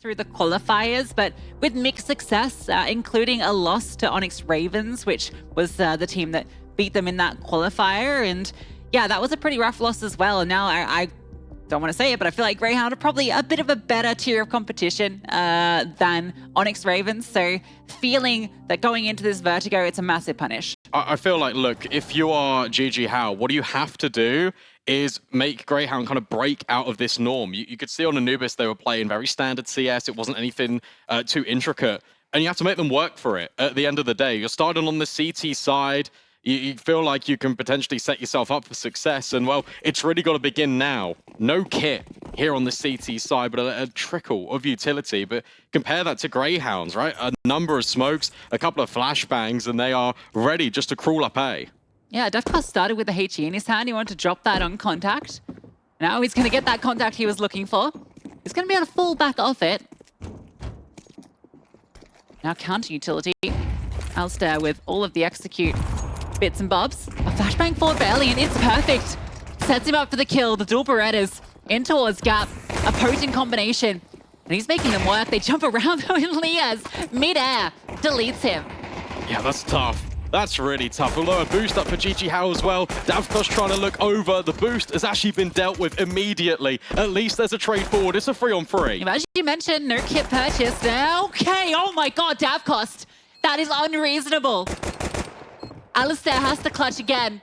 through the qualifiers, but with mixed success, including a loss to Onyx Ravens, which was the team that beat them in that qualifier. And yeah, that was a pretty rough loss as well. And now I don't want to say it, but I feel like Grayhound are probably a bit of a better tier of competition than Onyx Ravens. So feeling that going into this Vertigo, it's a massive punish. I feel like, look, if you are JiJieHao, what you have to do is make Grayhound kind of break out of this norm. You could see on Anubis they were playing very standard CS. It wasn't anything too intricate. And you have to make them work for it at the end of the day. You're starting on the CT side. You feel like you can potentially set yourself up for success. And, well, it's really got to begin now. No kit here on the CT side, but a trickle of utility. But compare that to Greyhounds, right? A number of smokes, a couple of flashbangs, and they are ready just to crawl up A. Yeah, Defcast started with the HE in his hand. He wanted to drop that on contact. Now he's going to get that contact he was looking for. He's going to be able to fall back off it. Now counter utility. aliStair with all of the execute bits and bobs. A flashbang forward belly, and it's perfect. Sets him up for the kill. The dual Berettas in towards Gap. A potent combination. And he's making them work. They jump around though, and Liaz, mid-air, deletes him. Yeah, that's tough. That's really tough. Although a boost up for JiJieHao as well. Davkos trying to look over. The boost has actually been dealt with immediately. At least there's a trade forward. It's a 3-on-3. As you mentioned, no kit purchased. Okay, oh my god, Davkos. That is unreasonable. aliStair has to clutch again.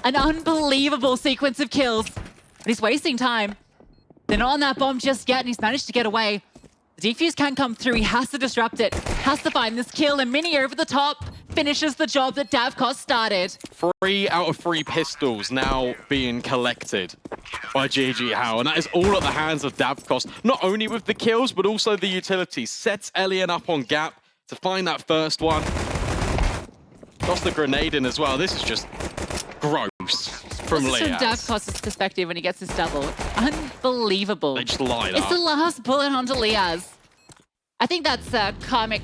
An unbelievable sequence of kills. But he's wasting time. They're not on that bomb just yet, and he's managed to get away. The defuse can come through. He has to disrupt it. Has to find this kill, and Mini over the top finishes the job that Davkos started. 3 out of 3 pistols now being collected by JiJieHao, and that is all at the hands of Davkos. Not only with the kills, but also the utility. Sets Elian up on Gap to find that first one. Toss the grenade in as well. This is just gross from Liaz. From Davkos' perspective when he gets his double. Unbelievable. They just light It's up. the last bullet onto Liaz. I think that's karmic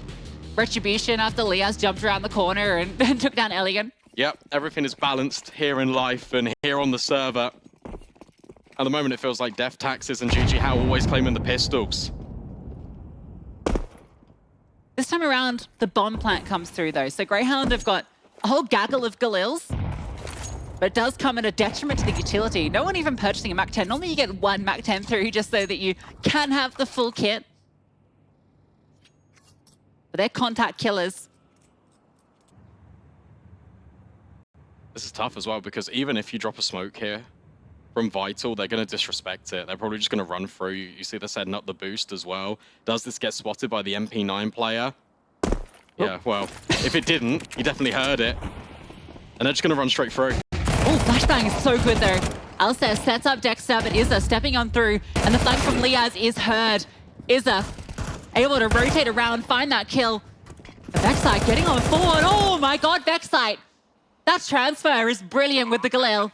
retribution after Liaz jumped around the corner and took down Elian. Yep, everything is balanced here in life and here on the server. At the moment, it feels like Death Taxes and JiJieHao always claiming the pistols. This time around, the bomb plant comes through though. So Grayhound have got a whole gaggle of Galils, but it does come at a detriment to the utility. No one even purchasing a Mac 10. Normally you get one Mac 10 through just so that you can have the full kit. But they're contact killers. This is tough as well, because even if you drop a smoke here from Vital, they're going to disrespect it. They're probably just going to run through. You see they're setting up the boost as well. Does this get spotted by the MP9 player? Yeah, well, if it didn't, you definitely heard it. And they're just going to run straight through. Oh, flashbang is so good though. aliStair sets up Dexter, but Izza stepping on through, and the flank from Liaz is heard. Izza able to rotate around, find that kill. The vexite getting on forward. Oh my god, vexite. That transfer is brilliant with the Galil.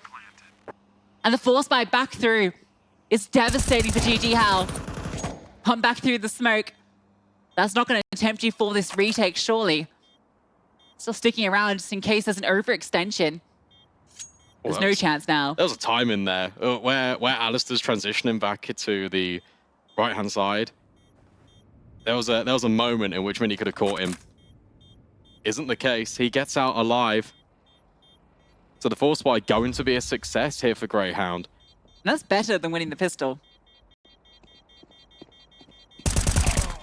And the force buy back through is devastating for JiJieHao. Come back through the smoke. That's not going to tempt you for this retake, surely. Still sticking around just in case there's an overextension. There's no chance now. There was a time in there where aliStair's transitioning back to the right-hand side. There was a moment in which Mini could have caught him. Isn't the case. He gets out alive. So the force buy going to be a success here for Grayhound. That's better than winning the pistol.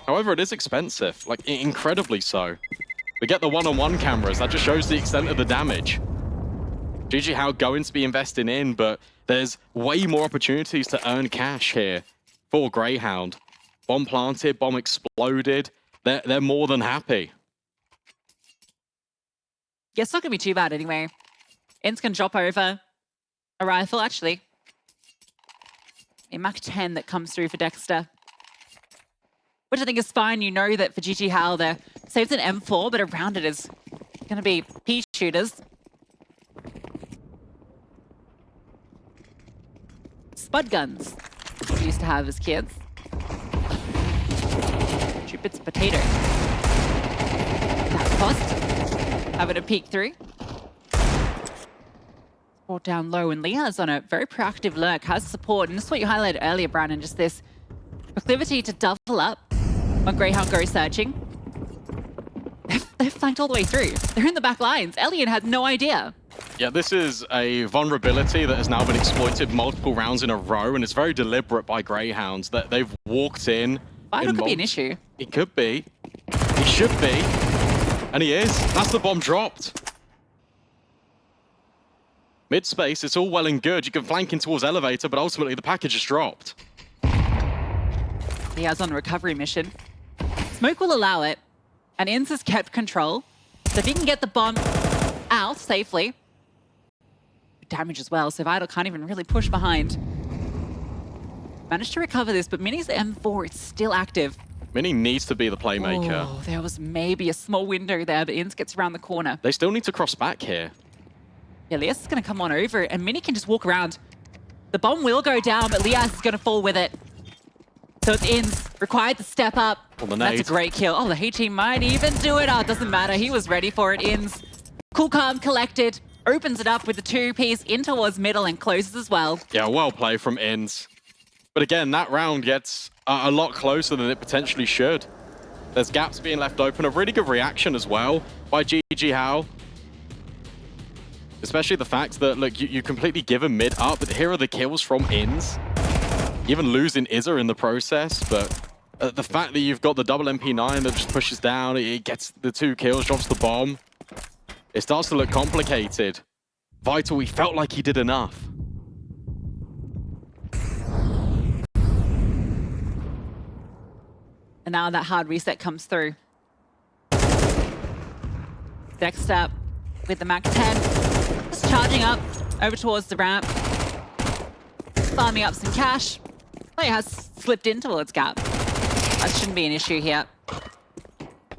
However, it is expensive, like incredibly so. We get the one-on-one cameras. That just shows the extent of the damage. JiJieHao going to be investing in, but there's way more opportunities to earn cash here for Grayhound. Bomb planted, bomb exploded. They're more than happy. Yeah, it's not going to be too bad anyway. Ints can drop over a rifle, actually. A Mac 10 that comes through for Dexter. Which I think is fine. You know that for JiJieHao, they're saved an M4, but around it is going to be pea shooters. Spud guns we used to have as kids. 2 bits of potato. That's cost. Having a peek through. Brought down low, and Liaz on a very proactive lurk, has support, and this is what you highlighted earlier, Brandon, just this proclivity to double up when Grayhound goes searching. They've flanked all the way through. They're in the back lines. Elian had no idea. Yeah, this is a vulnerability that has now been exploited multiple rounds in a row, and it's very deliberate by Greyhounds that they've walked in. Vital could be an issue. It could be. He should be. And he is. That's the bomb dropped. Mid-space, it's all well and good. You can flank in towards elevator, but ultimately the package is dropped. He has on a recovery mission. Smoke will allow it, and Inns has kept control. So if he can get the bomb out safely, damage as well, so Vital can't even really push behind. Managed to recover this, but Mini's M4 is still active. Mini needs to be the playmaker. Oh, there was maybe a small window there, but Inns gets around the corner. They still need to cross back here. Yeah, Lias is going to come on over, and Mini can just walk around. The bomb will go down, but Lias is going to fall with it. So it's Inns, required to step up. That's a great kill. Oh, the H-team might even do it. Oh, it doesn't matter. He was ready for it. Inns, cool, calm, collected. Opens it up with the two-piece in towards middle and closes as well. Yeah, well played from Inns. But again, that round gets a lot closer than it potentially should. There's gaps being left open. A really good reaction as well by JiJieHao. Especially the fact that, look, you completely give him mid up, but here are the kills from Inns. Even losing Izza in the process, but the fact that you've got the double MP9 that just pushes down, it gets the 2 kills, drops the bomb. It starts to look complicated. Vital, he felt like he did enough. And now that hard reset comes through. Next up with the Mac 10. Just charging up over towards the ramp. Farming up some cash. Oh, it has slipped in towards Gap. That shouldn't be an issue here.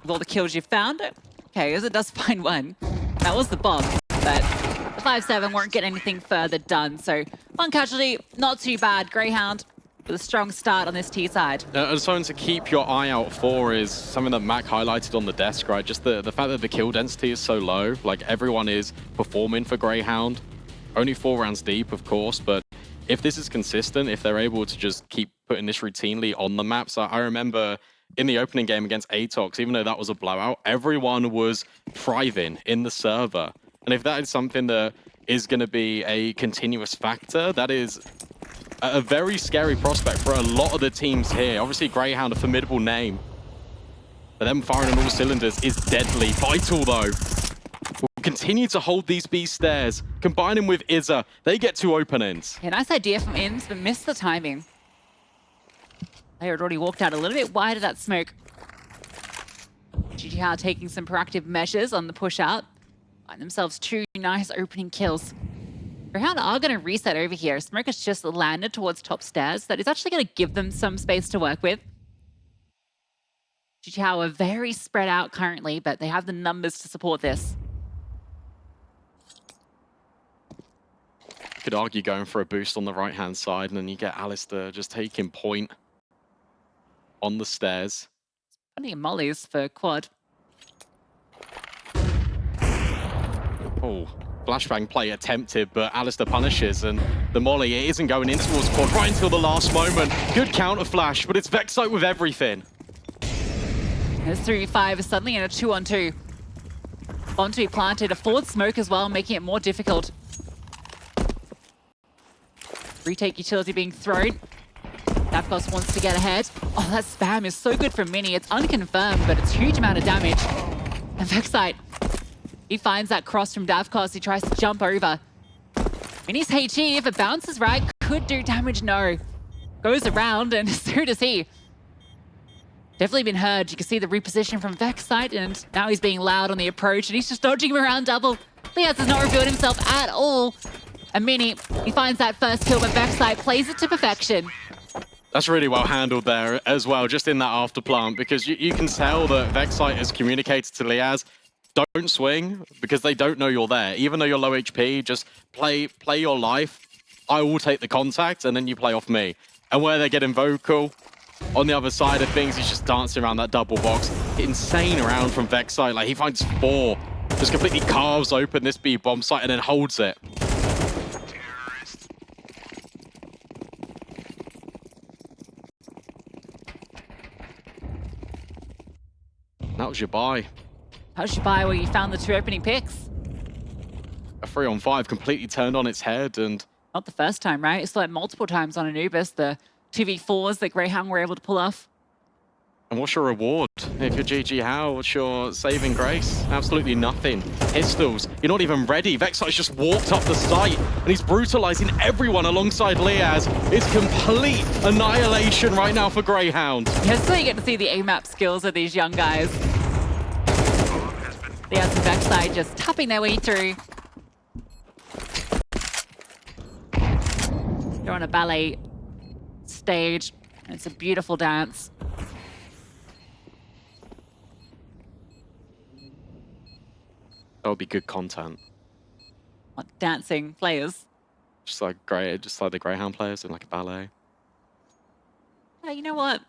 With all the kills you've found. Okay, as it does find one. That was the bomb, but the 5-7 won't get anything further done. So one casualty, not too bad. Grayhound with a strong start on this T side. And something to keep your eye out for is something that Mac highlighted on the desk, right? Just the fact that the kill density is so low. Like, everyone is performing for Grayhound. Only 4 rounds deep, of course, but if this is consistent, if they're able to just keep putting this routinely on the maps, I remember in the opening game against ATOX, even though that was a blowout, everyone was thriving in the server. And if that is something that is going to be a continuous factor, that is a very scary prospect for a lot of the teams here. Obviously, Grayhound, a formidable name. But them firing on all cylinders is deadly. Vital, though, will continue to hold these B stairs. Combining with Izza, they get 2 openings. Yeah, nice idea from Inns, but missed the timing. They had already walked out a little bit wide of that smoke. JiJieHao taking some proactive measures on the push out. Find themselves 2 nice opening kills. Grayhound are going to reset over here. Smoke has just landed towards top stairs. That is actually going to give them some space to work with. JiJieHao are very spread out currently, but they have the numbers to support this. You could argue going for a boost on the right-hand side, and then you get aliStair just taking point on the stairs. Plenty of mollies for quad. Oh, flashbang play attempted, but aliStair punishes, and the molly, it isn't going in towards quad right until the last moment. Good counter flash, but it's vexite with everything. This 3v5 is suddenly in a 2-on-2. Bomb to be planted, a forward smoke as well, making it more difficult. Retake utility being thrown. ATOX wants to get ahead. Oh, that spam is so good from Mini. It's unconfirmed, but it's a huge amount of damage. And vexite, he finds that cross from ATOX. He tries to jump over. Mini's HE, if it bounces right, could do damage. No. Goes around, and so does he. Definitely been heard. You can see the reposition from vexite, and now he's being loud on the approach, and he's just dodging him around double. Lias has not revealed himself at all. And Mini, he finds that first kill, but vexite plays it to perfection. That's really well handled there as well, just in that after plant, because you can tell that vexite has communicated to Lias, don't swing, because they don't know you're there. Even though you're low HP, just play your life. I will take the contact, and then you play off me. And where they're getting vocal, on the other side of things, he's just dancing around that double box. Insane round from vexite. Like, he finds 4, just completely carves open this B bomb site and then holds it. you buy? How did you buy where you found the 2 opening picks? A 3-on-5 completely turned on its head, and Not the first time, right? It's like multiple times on Anubis, the 2v4s that Grayhound were able to pull off. And what's your reward? If you're JiJieHao, what's your saving grace? Absolutely nothing. Pistols, you're not even ready. vexite's just walked up the site, and he's brutalizing everyone alongside Liaz. It's complete annihilation right now for Grayhound. Yeah, so you get to see the AMAP skills of these young guys. Liaz and vexite just tapping their way through. They're on a ballet stage, and it's a beautiful dance. That would be good content. What, dancing players? Just like the Grayhound players in like a ballet. Yeah, you know what?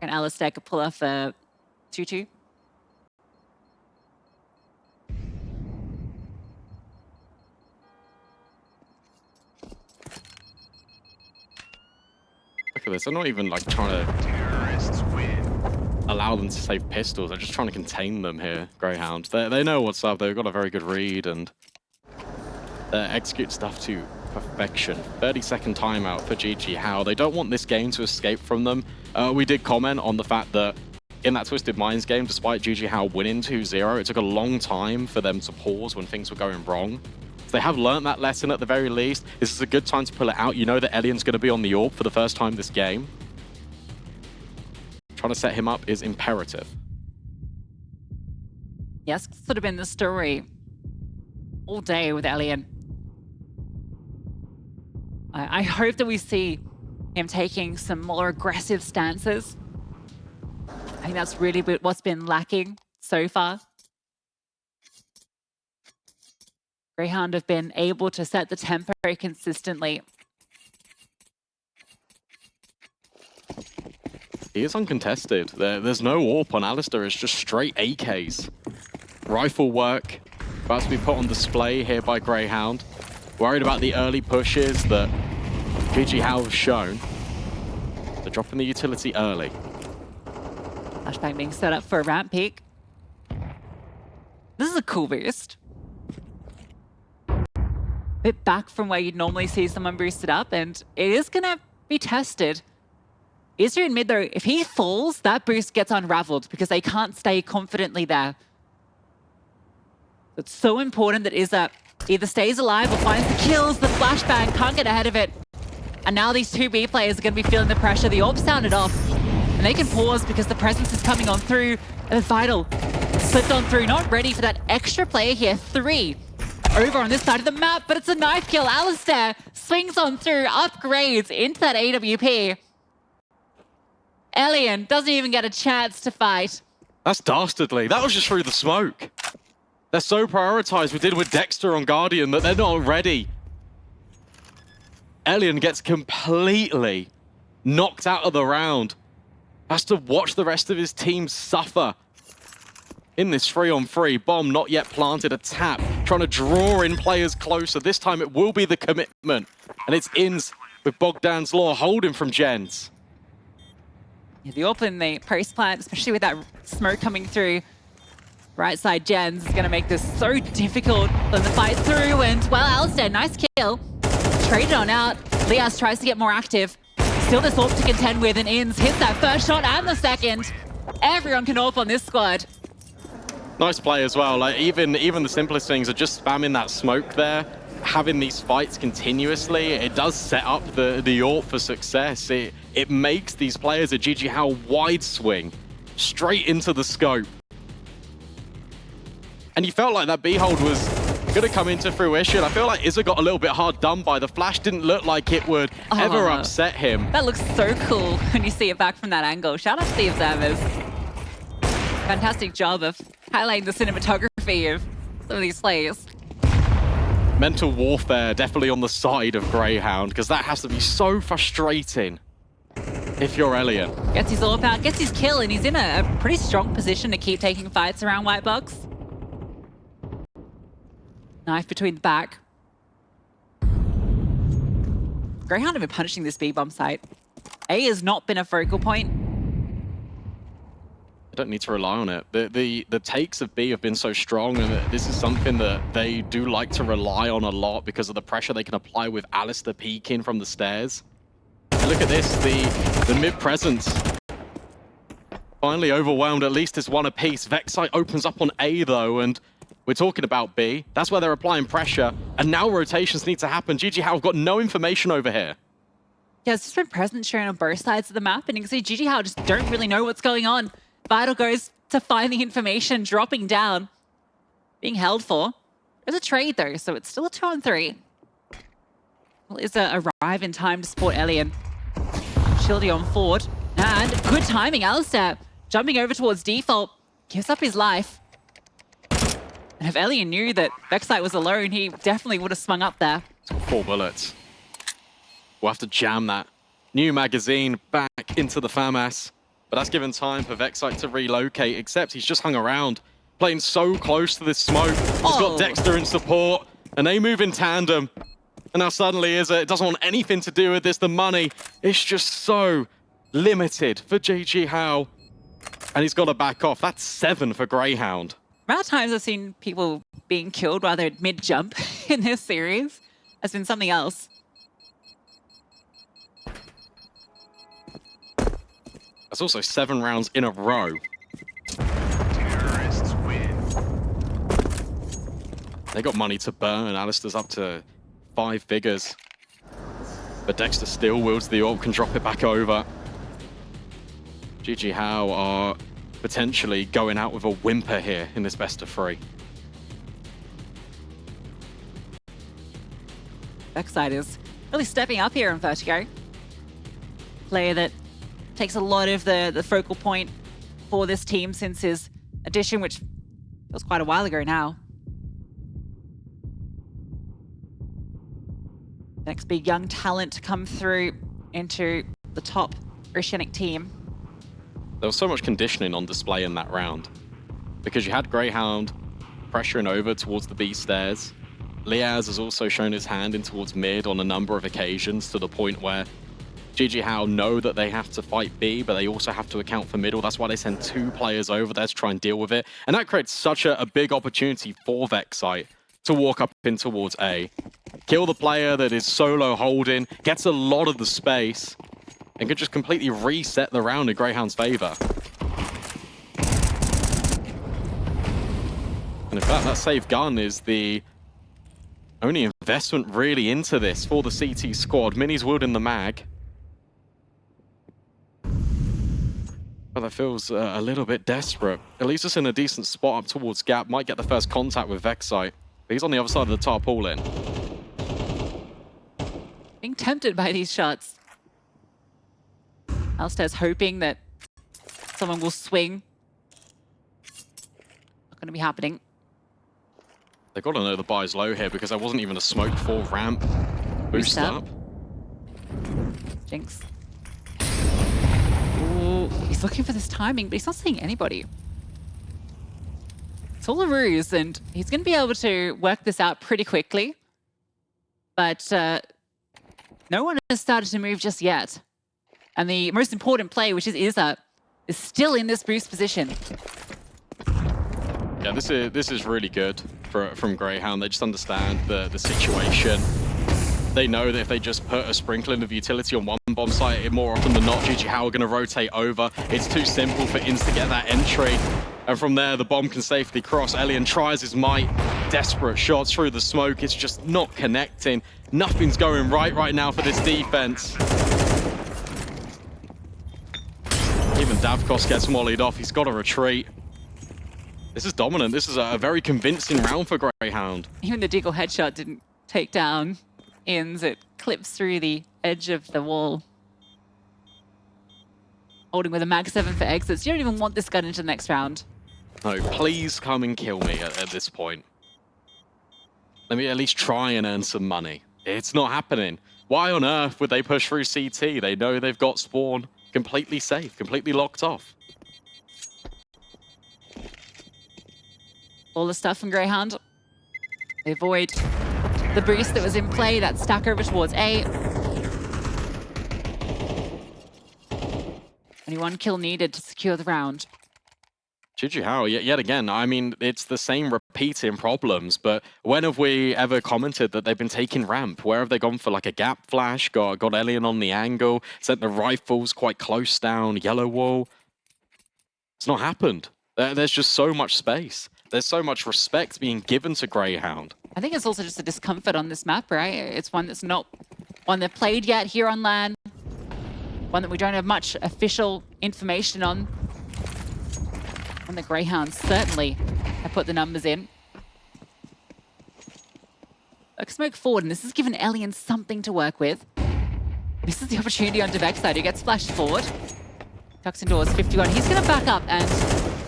And aliStair could pull off a 2-2. Look at this. I'm not even like trying to allow them to save pistols. They're just trying to contain them here, Grayhound. They know what's up. They've got a very good read and they execute stuff to perfection. 30-second timeout for JiJieHao. They don't want this game to escape from them. We did comment on the fact that in that Twisted Minds game, despite JiJieHao winning 2-0, it took a long time for them to pause when things were going wrong. So they have learned that lesson at the very least. This is a good time to pull it out. You know that Elian's going to be on the AWP for the first time this game. Trying to set him up is imperative. Yes, sort of been the story all day with Elian. I hope that we see him taking some more aggressive stances. I think that's really what's been lacking so far. Grayhound have been able to set the tempo consistently. He is uncontested. There's no AWP on aliStair. It's just straight AKs. Rifle work about to be put on display here by Grayhound. Worried about the early pushes that JiJieHao have shown. They're dropping the utility early. Flashbang being set up for a ramp peak. This is a cool boost. Bit back from where you'd normally see someone boosted up, and it is going to be tested. Izzer in mid, though, if he falls, that boost gets unraveled because they can't stay confidently there. It's so important that Izzer either stays alive or finds the kills. The flashbang can't get ahead of it. And now these two B players are going to be feeling the pressure. The AWP sounded off, and they can pause because the presence is coming on through. And Vital slipped on through, not ready for that extra player here. 3 over on this side of the map, but it's a knife kill. aliStair swings on through, upgrades into that AWP. Elian doesn't even get a chance to fight. That's dastardly. That was just through the smoke. They're so prioritized. We did with Dexter on Guardian that they're not ready. Elian gets completely knocked out of the round. Has to watch the rest of his team suffer. In this 3-on-3, bomb not yet planted, a tap, trying to draw in players closer. This time it will be the commitment. And it's ins with Bogdan's Law holding from Jens. Yeah, the open, the post plant, especially with that smoke coming through. Right side Jens is going to make this so difficult for the fight through. And, well, aliStair, nice kill. Traded on out. Liaz tries to get more active. Still this AWP to contend with, and Ins hits that first shot and the second. Everyone can AWP on this squad. Nice play as well. Like even the simplest things are just spamming that smoke there. Having these fights continuously, it does set up the AWP for success. It makes these players at JiJieHao wide swing straight into the scope. And you felt like that B-hold was going to come into fruition. I feel like Izzer got a little bit hard done by. The flash didn't look like it would ever upset him. That looks so cool when you see it back from that angle. Shout out to the observers. Fantastic job of highlighting the cinematography of some of these plays. Mental warfare definitely on the side of Grayhound, because that has to be so frustrating if you're Elian. Gets his AWP out, gets his kill, and he's in a pretty strong position to keep taking fights around White Box. Knife between the back. Grayhound have been punishing this B-bomb site. A has not been a focal point. don't need to rely on it. The takes of B have been so strong, and this is something that they do like to rely on a lot because of the pressure they can apply with aliStair peeking from the stairs. And look at this, the mid presence. Finally overwhelmed, at least it's one apiece. vexite opens up on A though, and we're talking about B. That's where they're applying pressure, and now rotations need to happen. JiJieHao have got no information over here. Yeah, it's just been presence sharing on both sides of the map, and you can see JiJieHao just don't really know what's going on. Vital goes to find the information, dropping down, being held for. There's a trade though, so it's still a 2-on-3. Well, Izza arrive in time to support Elian. Shildy on forward, and good timing. aliStair jumping over towards default, gives up his life. And if Elian knew that vexite was alone, he definitely would have swung up there. 4 bullets. We'll have to jam that new magazine back into the FAMAS. But that's given time for vexite to relocate, except he's just hung around, playing so close to this smoke. He's got Dexter in support, and they move in tandem. And now suddenly it doesn't want anything to do with this. The money is just so limited for JiJieHao. And he's got to back off. That's 7 for Grayhound. Amount of times I've seen people being killed while they're mid-jump in this series has been something else. That's also 7 rounds in a row. Terrorists win. They got money to burn. aliStair's up to 5 figures. But Dexter still wields the orb, can drop it back over. JiJieHao are potentially going out with a whimper here in this best of 3. vexite is really stepping up here in Vertigo. Player that takes a lot of the focal point for this team since his addition, which was quite a while ago now. Next big young talent to come through into the top Oceanic team. There was so much conditioning on display in that round because you had Grayhound pressuring over towards the B stairs. Liaz has also shown his hand in towards mid on a number of occasions to the point where JiJieHao know that they have to fight B, but they also have to account for middle. That's why they send 2 players over there to try and deal with it. And that creates such a big opportunity for vexite to walk up in towards A. Kill the player that is solo holding, gets a lot of the space, and could just completely reset the round in Grayhound's favor. And in fact, that save gun is the only investment really into this for the CT squad. Mini's wielding the mag. But that feels a little bit desperate. At least it's in a decent spot up towards Gap. Might get the first contact with vexite. But he's on the other side of the tarpaulin. Being tempted by these shots. aliStair's hoping that someone will swing. Not going to be happening. They've got to know the buy's low here because there wasn't even a smoke for ramp. Boost up. Jinx. Ooh, he's looking for this timing, but he's not seeing anybody. It's all a ruse, and he's going to be able to work this out pretty quickly. But no one has started to move just yet. And the most important play, which is Izza, is still in this boost position. Yeah, this is really good from Grayhound. They just understand the situation. They know that if they just put a sprinkling of utility on one bomb site, more often than not, JiJieHao are going to rotate over. It's too simple for Inns to get that entry. And from there, the bomb can safely cross. Elian tries his might. Desperate shots through the smoke. It's just not connecting. Nothing's going right now for this defense. Even Davkos gets mollied off. He's got to retreat. This is dominant. This is a very convincing round for Grayhound. Even the Deagle headshot didn't take down Inns. It clips through the edge of the wall. Holding with a mag 7 for exits. You don't even want this gun into the next round. No, please come and kill me at this point. Let me at least try and earn some money. It's not happening. Why on earth would they push through CT? They know they've got spawn completely safe, completely locked off. All the stuff from Grayhound. They avoid the boost that was in play. That stack over towards A. Only 1 kill needed to secure the round. JiJieHao, yet again, I mean, it's the same repeating problems, but when have we ever commented that they've been taking ramp? Where have they gone for like a gap flash, got Elian on the angle, sent the rifles quite close down, yellow wall? It's not happened. There's just so much space. There's so much respect being given to Grayhound. I think it's also just a discomfort on this map, right? It's one that's not one they've played yet here on LAN. One that we don't have much official information on. And the Greyhounds certainly have put the numbers in. Look, smoke forward, and this has given Elian something to work with. This is the opportunity on vexite, who gets flashed forward. Tucks indoors 51. He's going to back up, and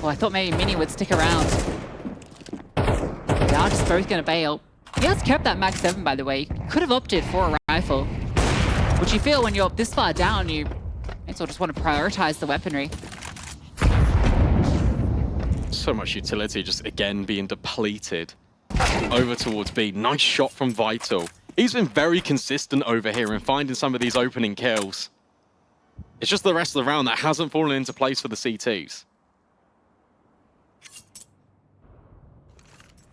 I thought maybe Mini would stick around. They are just both going to bail. He has kept that Mag 7, by the way. He could have opted for a rifle. Which you feel when you're this far down, you just want to prioritize the weaponry. So much utility just again being depleted. Over towards B. Nice shot from Vital. He's been very consistent over here in finding some of these opening kills. It's just the rest of the round that hasn't fallen into place for the CTs.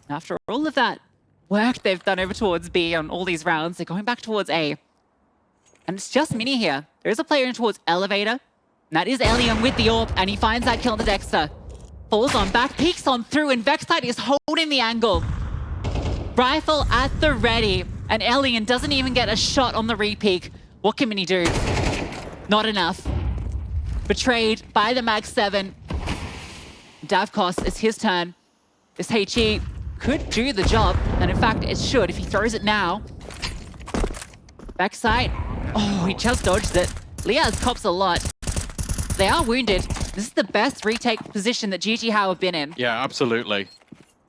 After all of that work they've done over towards B on all these rounds, they're going back towards A. And it's just Mini here. There is a player in towards Elevator. And that is Elian with the AWP, and he finds that kill on the Dexter. Falls on back, peeks on through, and vexite is holding the angle. Rifle at the ready, and Elian doesn't even get a shot on the re-peek. What can Mini do? Not enough. Betrayed by the Mag 7. Davkos, it's his turn. This HE could do the job, and in fact it should if he throws it now. Backside. Oh, he just dodged it. Liaz cops a lot. They are wounded. This is the best retake position that JiJieHao have been in. Yeah, absolutely.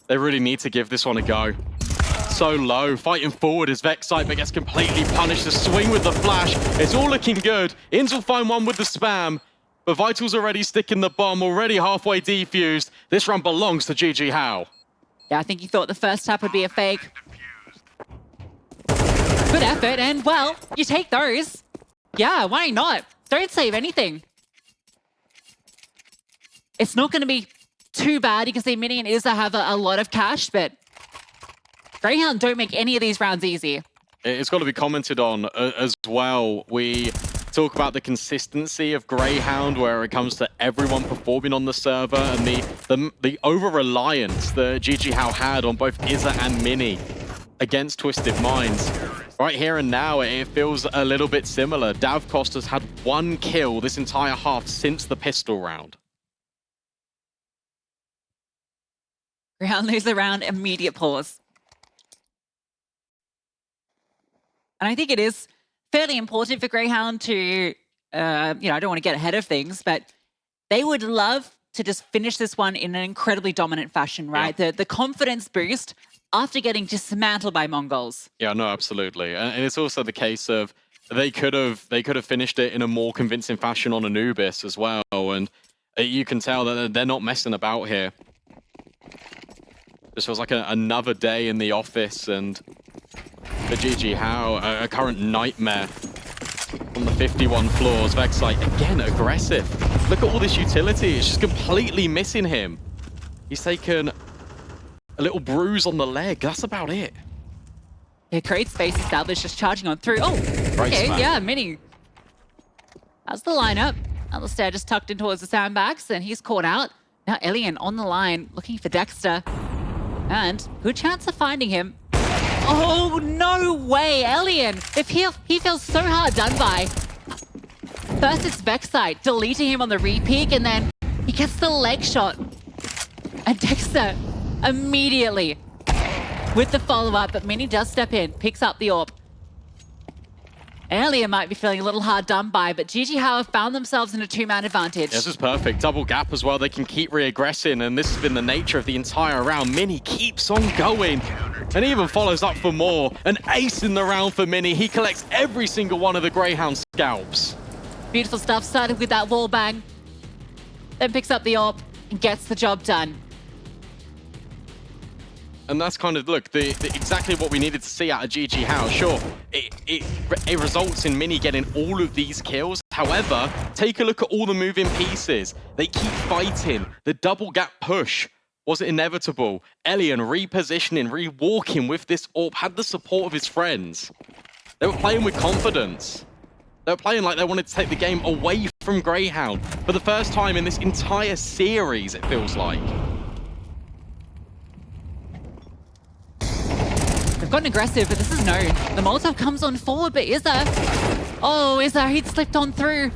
They really need to give this one a go. So low, fighting forward as vexite, but gets completely punished. The swing with the flash. It's all looking good. Inns will find one with the spam, but Vital's already sticking the bomb, already halfway defused. This run belongs to JiJieHao. Yeah, I think he thought the first tap would be a fake. Good effort, and well, you take those. Yeah, why not? Don't save anything. It's not going to be too bad. You can see Mini and Izza have a lot of cash, but Grayhound don't make any of these rounds easy. It's got to be commented on as well. We talk about the consistency of Grayhound where it comes to everyone performing on the server, and the over-reliance that JiJieHao had on both Izza and Mini against Twisted Minds. Right here and now, it feels a little bit similar. Davkos has had 1 kill this entire half since the pistol round. Grayhound lose the round, immediate pause. And I think it is fairly important for Grayhound to, I don't want to get ahead of things, but they would love to just finish this one in an incredibly dominant fashion, right? Yeah. The confidence boost after getting dismantled by MongolZ. Yeah, no, absolutely. And it's also the case of they could have finished it in a more convincing fashion on Anubis as well, and you can tell that they're not messing about here. This feels like another day in the office, and for JiJieHao, a current nightmare on the 51 floors. vexite, again, aggressive. Look at all this utility. It's just completely missing him. He's taken a little bruise on the leg. That's about it. Yeah, create space established, just charging on through. Oh, okay, yeah, Mini. That's the lineup. aliStair just tucked in towards the sandbags, and he's caught out. Now Elian on the line, looking for Dexter. And good chance of finding him. Oh, no way, Elian. If he feels so hard done by. First it's vexite, deleting him on the re-peek, and then he gets the leg shot. And Dexter immediately with the follow-up, but Mini does step in, picks up the AWP. Elian might be feeling a little hard done by, but JiJieHao have found themselves in a 2-man advantage. This is perfect. Double gap as well. They can keep re-aggressing, and this has been the nature of the entire round. Mini keeps on going, and even follows up for more. An ace in the round for Mini. He collects every single one of the Grayhound scalps. Beautiful stuff. Started with that wall bang, then picks up the AWP and gets the job done. And that's kind of, look, exactly what we needed to see out of JiJieHao. Sure, it results in Mini getting all of these kills. However, take a look at all the moving pieces. They keep fighting. The double gap push was inevitable. Elian repositioning, re-walking with this AWP, had the support of his friends. They were playing with confidence. They were playing like they wanted to take the game away from Grayhound for the first time in this entire series, it feels like. They've gotten aggressive, but this is known. The Molotov comes on forward, but Izza... Oh, Izza, he'd slipped on through.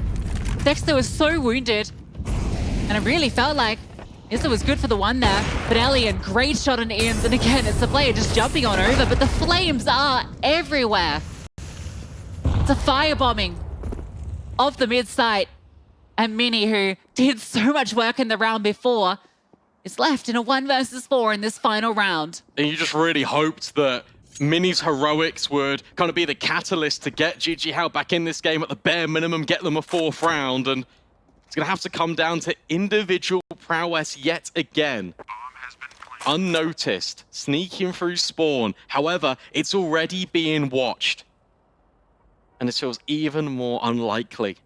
Dexter was so wounded. And it really felt like Izza was good for the one there. But Elian, great shot on Ian's. And again, it's the player just jumping on over, but the flames are everywhere. It's a firebombing of the mid-site. And Mini, who did so much work in the round before, is left in a 1 versus 4 in this final round. And you just really hoped that Mini's heroics would kind of be the catalyst to get JiJieHao back in this game at the bare minimum, get them a 4th round, and it's going to have to come down to individual prowess yet again. Unnoticed, sneaking through spawn. However, it's already being watched. And it feels even more unlikely.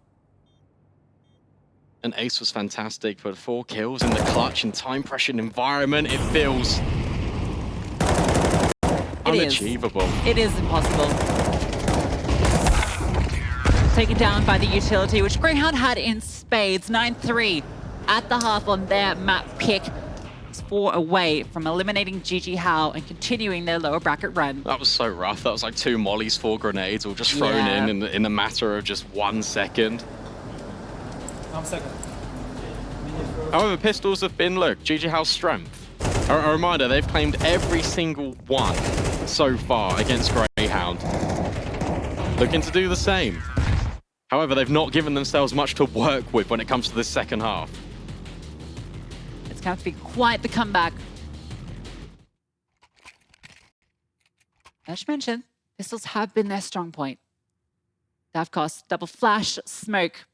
And Ace was fantastic, but 4 kills in the clutch and time-pressured environment, it feels unachievable. It is impossible. Taken down by the utility, which Grayhound had in spades. 9-3 at the half on their map pick. It's 4 away from eliminating JiJieHao and continuing their lower bracket run. That was so rough. That was like 2 mollies, 4 grenades, all just thrown in a matter of just 1 second. 1 second. However, pistols have been, look, JiJieHao's strength. A reminder, they've claimed every single one so far against Grayhound. Looking to do the same. However, they've not given themselves much to work with when it comes to the second half. It's going to be quite the comeback. As mentioned, pistols have been their strong point. Davkos, double flash, smoke.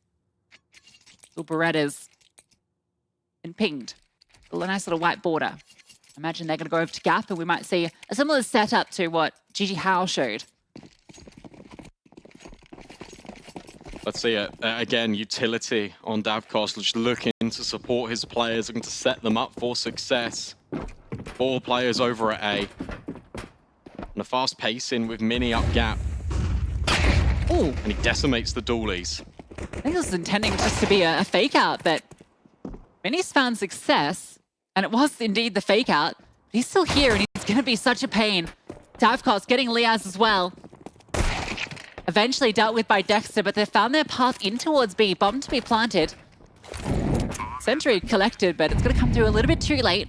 Little Berettas. And pinged. A nice little white border. Imagine they're going to go over to Gap and we might see a similar setup to what JiJieHao showed. Let's see it. Again, utility on Davkos, just looking to support his players, looking to set them up for success. 4 players over at A. And a fast pacing with Mini up Gap. Ooh. And he decimates the dualies. I think this was intending just to be a fake out, but Mini's found success, and it was indeed the fake out. He's still here, and he's going to be such a pain. Davkos getting Liaz as well. Eventually dealt with by Dexter, but they found their path in towards B. Bomb to be planted. Sentry collected, but it's going to come through a little bit too late.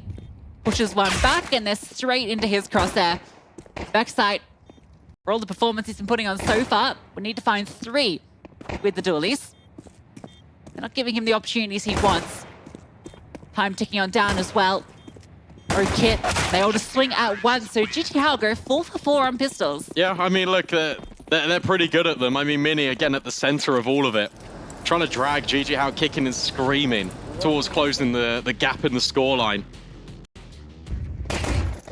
Pushes one back, and they're straight into his crosshair. Vexite, for all the performance he's been putting on so far, we need to find 3 with the dualies. They're not giving him the opportunities he wants. Time ticking on down as well. Kit, they all just swing at once, so JiJieHao go 4 for 4 on pistols. Yeah, I mean, look, they're pretty good at them. I mean, Mini, again, at the center of all of it. Trying to drag JiJieHao kicking and screaming towards closing the gap in the scoreline.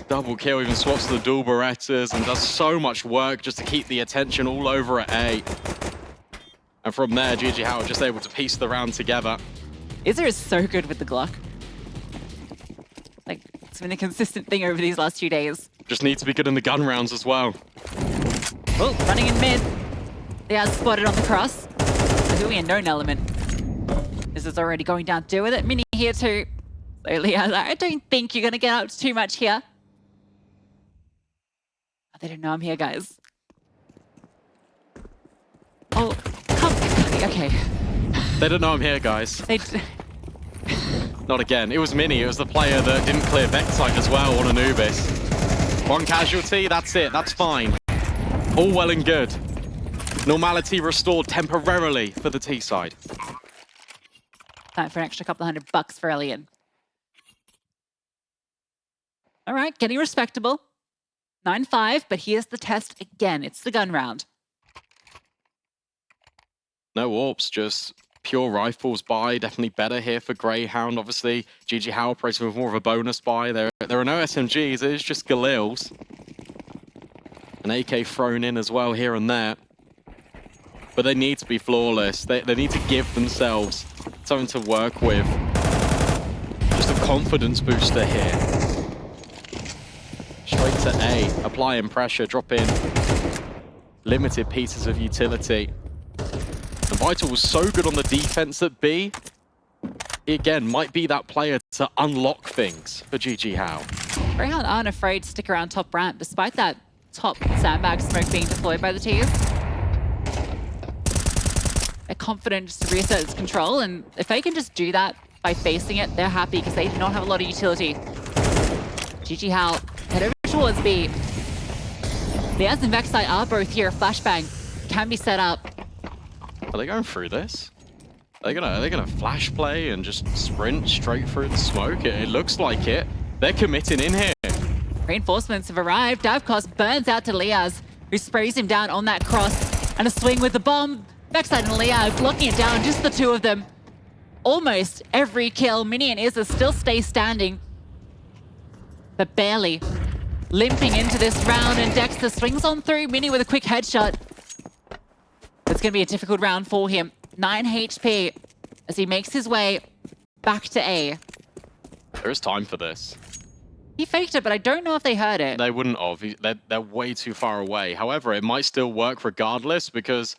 Double kill, even swaps the dual Berettas and does so much work just to keep the attention all over at A. And from there, JiJieHao just able to piece the round together. Izza is so good with the Glock. Like, it's been a consistent thing over these last few days. Just needs to be good in the gun rounds as well. Oh, running in mid. They are spotted on the cross. There's going to be a known element. This is already going down to deal with it. Mini here too. So Liaz, I don't think you're going to get out too much here. Oh, they don't know I'm here, guys. Oh, come. Okay. They don't know I'm here, guys. Not again. It was Mini. It was the player that didn't clear vexite as well on Anubis. 1 casualty, that's it. That's fine. All well and good. Normality restored temporarily for the T side. Time for an extra couple $100 for Elian. All right, getting respectable. 9-5, but here's the test again. It's the gun round. No warps, just pure rifles buy, definitely better here for Grayhound. Obviously, JiJieHao operating with more of a bonus buy. There are no SMGs, it is just Galils. An AK thrown in as well here and there. But they need to be flawless. They need to give themselves something to work with. Just a confidence booster here. Straight to A, applying pressure, drop in limited pieces of utility. And Vital was so good on the defense at B. He again might be that player to unlock things for JiJieHao. Grayhound aren't afraid to stick around top ramp despite that top sandbag smoke being deployed by the T's. They're confident just to reassert its control, and if they can just do that by facing it, they're happy because they do not have a lot of utility. JiJieHao head over towards B. Liaz and vexite are both here. Flashbang can be set up. Are they going through this? Are they gonna flash play and just sprint straight through the smoke? It looks like it. They're committing in here. Reinforcements have arrived. Davkos burns out to Liaz, who sprays him down on that cross. And a swing with the bomb. vexite and Liaz locking it down, just the two of them. Almost every kill. Mini and Izza still stay standing, but barely. Limping into this round, and Dexter swings on through. Mini with a quick headshot. It's going to be a difficult round for him. 9 HP as he makes his way back to A. There is time for this. He faked it, but I don't know if they heard it. They wouldn't have. They're way too far away. However, it might still work regardless because...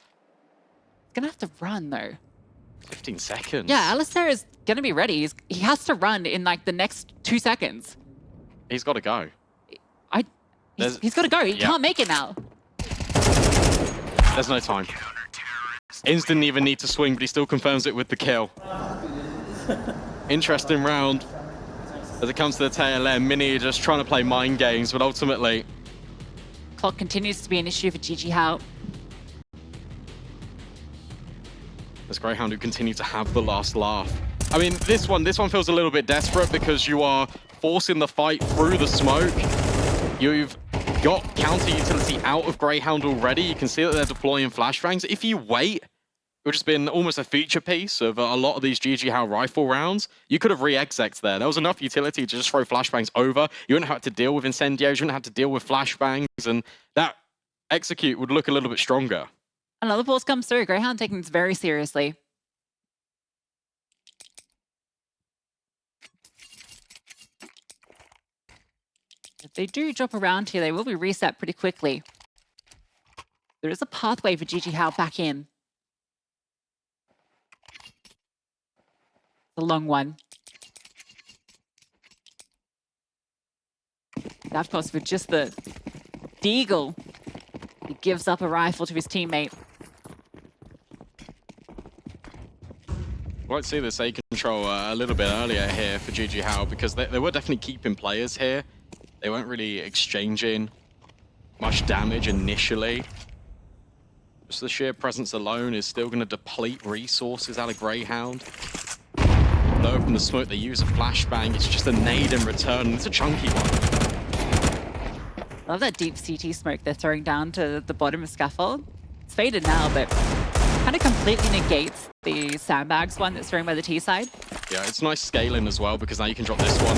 He's going to have to run, though. 15 seconds. Yeah, aliStair is going to be ready. He has to run in, like, the next 2 seconds. He's got to go. He's got to go. He can't make it now. There's no time. Inns didn't even need to swing, but he still confirms it with the kill. Interesting round. As it comes to the tail end, Mini just trying to play mind games, but ultimately... Clock continues to be an issue for JiJieHao. There's Grayhound who continue to have the last laugh. I mean, this one feels a little bit desperate because you are forcing the fight through the smoke. You've got counter utility out of Grayhound already. You can see that they're deploying flashbangs. If you wait, it would just been almost a feature piece of a lot of these JiJieHao rifle rounds. You could have re-exec'd there. There was enough utility to just throw flashbangs over. You wouldn't have to deal with incendiaries. You wouldn't have to deal with flashbangs, and that execute would look a little bit stronger. Another pulse comes through. Grayhound taking this very seriously. If they do drop around here, they will be reset pretty quickly. There is a pathway for JiJieHao back in. The long one. Of course, with just the deagle, he gives up a rifle to his teammate. Might see this A control a little bit earlier here for JiJieHao because they were definitely keeping players here. They weren't really exchanging much damage initially. Just the sheer presence alone is still going to deplete resources out of Grayhound. Low from the smoke, they use a flashbang. It's just a nade in return, and it's a chunky one. I love that deep CT smoke they're throwing down to the bottom of scaffold. It's faded now, but kind of completely negates the sandbags one that's thrown by the T side. Yeah, it's nice scaling as well because now you can drop this one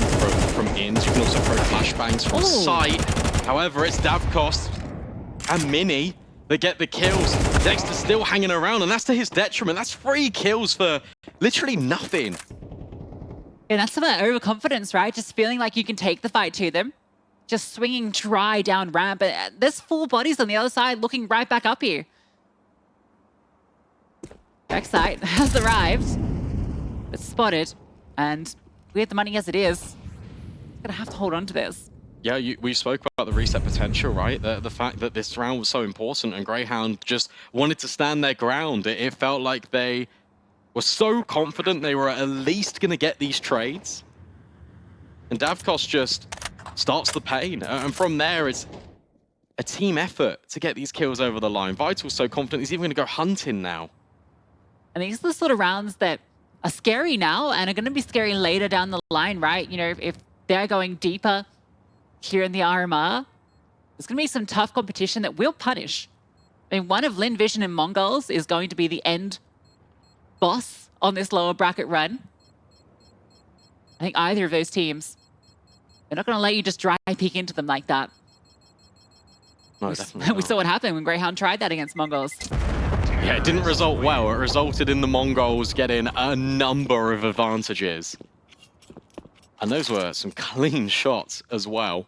from ins. You can also throw flashbangs from sight. However, it's Davkos and Mini that get the kills. Dexter's still hanging around, and that's to his detriment. That's 3 kills for literally nothing. And that's some of that overconfidence, right? Just feeling like you can take the fight to them. Just swinging dry down ramp. But there's 4 bodies on the other side looking right back up here. vexite has arrived. It's spotted. And we have the money as it is. Gonna have to hold on to this. Yeah, we spoke about the reset potential, right? The fact that this round was so important and Grayhound just wanted to stand their ground. It felt like they were so confident they were at least going to get these trades. And Davkos just starts the pain. And from there, it's a team effort to get these kills over the line. Vital's so confident he's even going to go hunting now. And these are the sort of rounds that are scary now and are going to be scary later down the line, right? You know, if they're going deeper here in the RMR, there's going to be some tough competition that will punish. I mean, one of Lynn Vision and MongolZ is going to be the end boss on this lower bracket run. I think either of those teams, they're not going to let you just dry peek into them like that. No, definitely We saw what happened when Grayhound tried that against MongolZ. Yeah, it didn't result well. It resulted in the MongolZ getting a number of advantages. And those were some clean shots as well.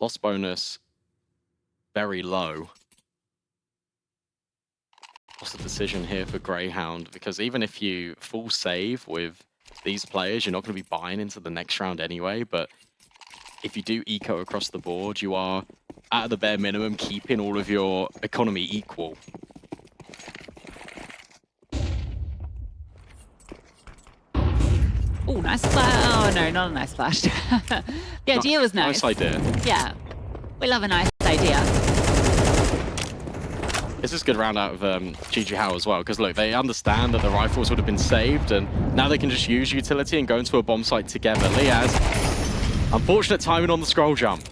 Loss bonus, very low. What's the decision here for Grayhound? Because even if you full save with these players, you're not going to be buying into the next round anyway, but if you do eco across the board, you are, at the bare minimum, keeping all of your economy equal. Oh, nice flash. Oh, no, not a nice flash. The idea was nice. Nice idea. Yeah, we love a nice idea. This is a good round out of JiJieHao as well, because look, they understand that the rifles would have been saved, and now they can just use utility and go into a bomb site together. Liaz, unfortunate timing on the scroll jump.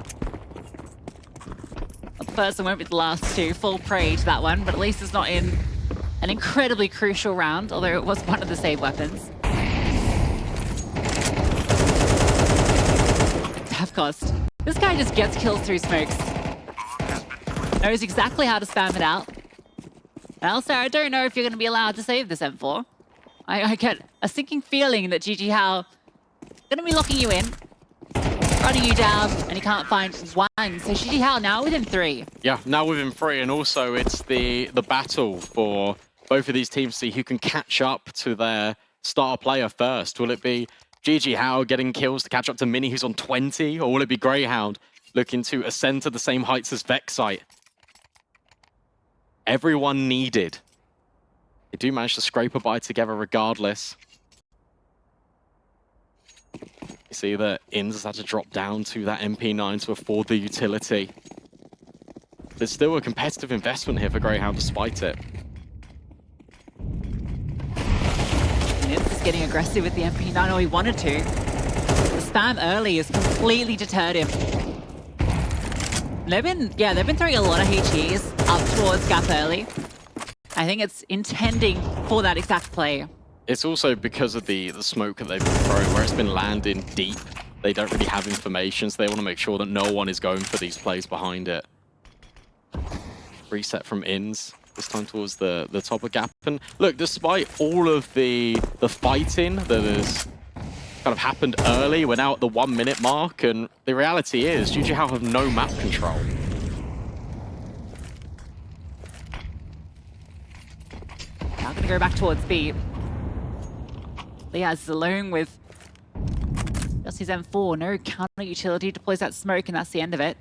The first one won't be the last to fall prey to that one, but at least it's not in an incredibly crucial round, although it was one of the save weapons. Cost. This guy just gets kills through smokes. Knows exactly how to spam it out. And also, I don't know if you're going to be allowed to save this M4. I get a sinking feeling that JiJieHao going to be locking you in, running you down, and you can't find one. So JiJieHao now within 3. Yeah, now within 3, and also it's the battle for both of these teams to see who can catch up to their star player first. Will it be JiJieHao getting kills to catch up to Mini, who's on 20, or will it be Grayhound looking to ascend to the same heights as vexite? Everyone needed. They do manage to scrape a buy together regardless. You see that Inns has had to drop down to that MP9 to afford the utility. There's still a competitive investment here for Grayhound despite it. It's just getting aggressive with the MP9. Oh, he wanted to. The spam early has completely deterred him. They've been throwing a lot of HEs up towards Gap early. I think it's intending for that exact play. It's also because of the smoke that they've been throwing, where it's been landing deep. They don't really have information, so they want to make sure that no one is going for these plays behind it. Reset from Inns. This time towards the top of Gap. And look, despite all of the fighting that has kind of happened early, we're now at the 1 minute mark, and the reality is JiJieHao have no map control. Now going to go back towards B. Liaz is alone with just his M4. No counter utility, deploys that smoke, and that's the end of it.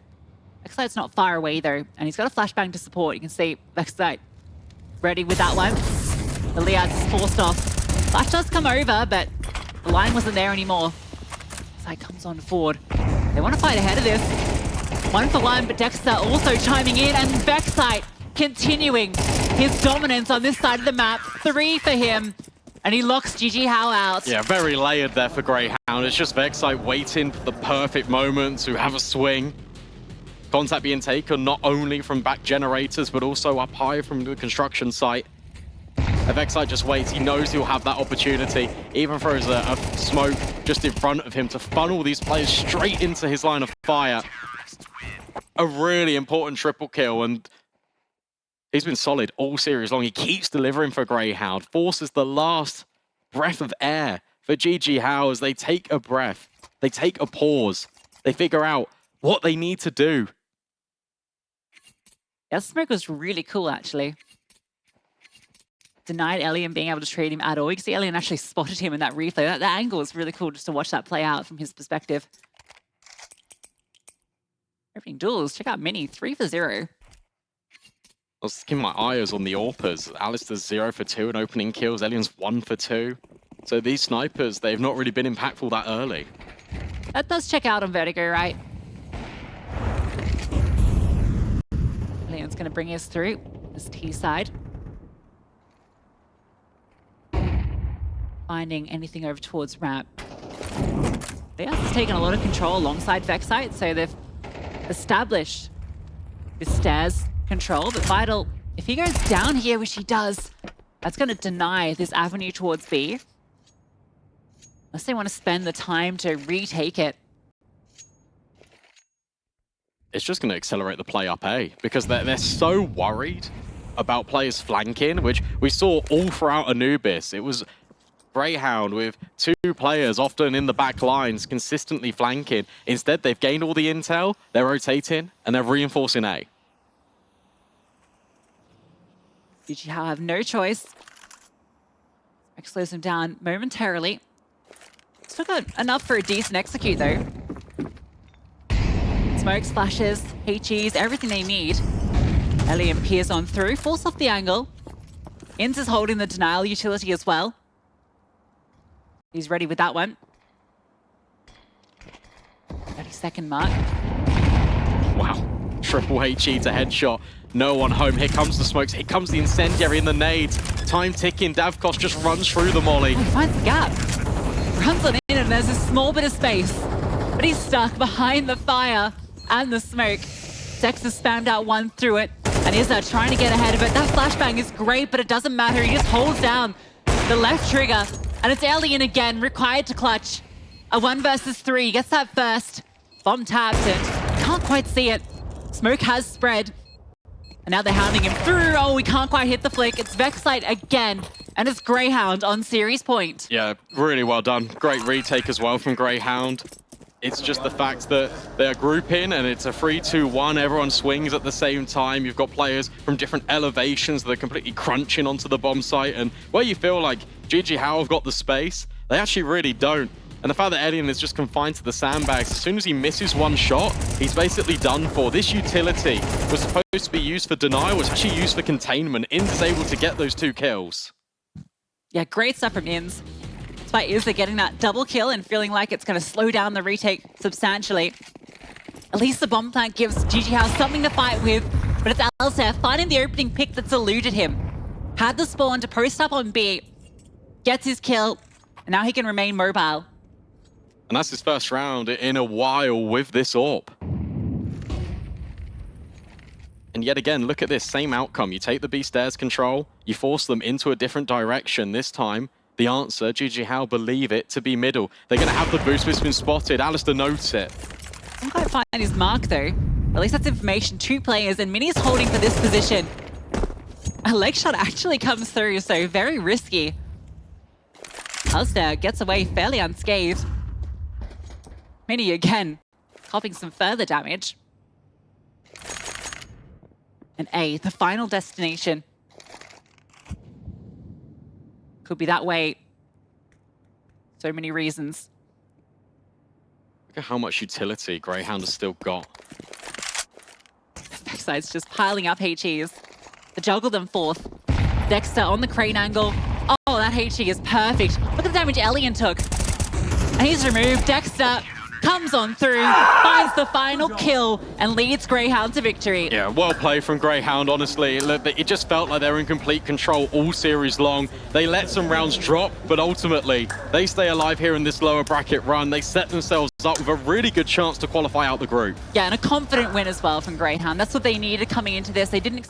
vexite's not far away though, and he's got a flashbang to support. You can see vexite ready with that one. The Liaz is forced off. Flash does come over, but the line wasn't there anymore. vexite comes on forward. They want to fight ahead of this. 1 for 1, but Dexter also chiming in, and vexite continuing his dominance on this side of the map. 3 for him, and he locks JiJieHao out. Yeah, very layered there for Grayhound. It's just vexite waiting for the perfect moment to have a swing. Contact being taken not only from back generators, but also up high from the construction site. vexite just waits. He knows he'll have that opportunity. Even throws a smoke just in front of him to funnel these players straight into his line of fire. A really important triple kill, and he's been solid all series long. He keeps delivering for Grayhound. Forces the last breath of air for JiJieHao as they take a breath. They take a pause. They figure out what they need to do. That smoke was really cool, actually. Denied Elian being able to trade him at all. You can see Elian actually spotted him in that replay. That angle is really cool just to watch that play out from his perspective. Opening duels. Check out Mini, 3 for 0. I was keeping my eyes on the AWPers. aliStair's 0 for 2 in opening kills. Elian's 1 for 2. So these snipers, they've not really been impactful that early. That does check out on Vertigo, right? Elian's going to bring us through this T side. Finding anything over towards ramp. Liaz has taken a lot of control alongside vexite, so they've established this stairs control, but Vital If he goes down here, which he does, that's going to deny this avenue towards B. Unless they want to spend the time to retake it. It's just going to accelerate the play up A because they're so worried about players flanking, which we saw all throughout Anubis. It was Grayhound with 2 players often in the back lines consistently flanking. Instead, they've gained all the intel, they're rotating, and they're reinforcing A. JiJieHao have no choice. Smoke slows him down momentarily. Still got enough for a decent execute, though. Smoke splashes, HEs, everything they need. Ellie and Piers on through, force off the angle. Inns is holding the denial utility as well. He's ready with that one. 30-second mark. Wow. Triple HE to headshot. No one home. Here comes the smokes. Here comes the incendiary and the nades. Time ticking. Davkos just runs through the molly. Oh, he finds the gap. Runs on in and there's a small bit of space. But he's stuck behind the fire and the smoke. Dex has spammed out one through it. And Izza trying to get ahead of it. That flashbang is great, but it doesn't matter. He just holds down the left trigger. And it's Alien again, required to clutch. A 1 versus 3, gets that first. Bomb tapped and can't quite see it. Smoke has spread. And now they're hounding him through. Oh, we can't quite hit the flick. It's vexite again. And it's Grayhound on series point. Yeah, really well done. Great retake as well from Grayhound. It's just the fact that they're grouping and it's a 3-2-1. Everyone swings at the same time. You've got players from different elevations that are completely crunching onto the bomb site. And where you feel like JiJieHao have got the space, they actually really don't. And the fact that Alien is just confined to the sandbags, as soon as he misses one shot, he's basically done for. This utility was supposed to be used for denial, was actually used for containment. Inns is able to get those 2 kills. Yeah, great stuff from Inns. Despite Izza getting that double kill and feeling like it's going to slow down the retake substantially. At least the bomb plant gives JiJieHao something to fight with, but it's aliStair finding the opening pick that's eluded him. Had the spawn to post up on B, gets his kill, and now he can remain mobile. And that's his first round in a while with this AWP. And yet again, look at this, same outcome. You take the B stairs control, you force them into a different direction. This time, the answer, JiJieHao believe it to be middle. They're going to have the boost, but it's been spotted. aliStair notes it. Can't quite find his mark though. At least that's information. 2 players and Mini's holding for this position. A leg shot actually comes through, so very risky. aliStair gets away fairly unscathed. Mini again, copying some further damage. And A, the final destination. Could be that way. So many reasons. Look at how much utility Grayhound has still got. Backside's just piling up HEs. The juggle them forth. Dexter on the crane angle. Oh, that HE is perfect. Look at the damage Alien took. And he's removed. Dexter comes on through, finds the final kill, and leads Grayhound to victory. Yeah, well played from Grayhound, honestly. Look, it just felt like they were in complete control all series long. They let some rounds drop, but ultimately, they stay alive here in this lower bracket run. They set themselves up with a really good chance to qualify out the group. Yeah, and a confident win as well from Grayhound. That's what they needed coming into this. They didn't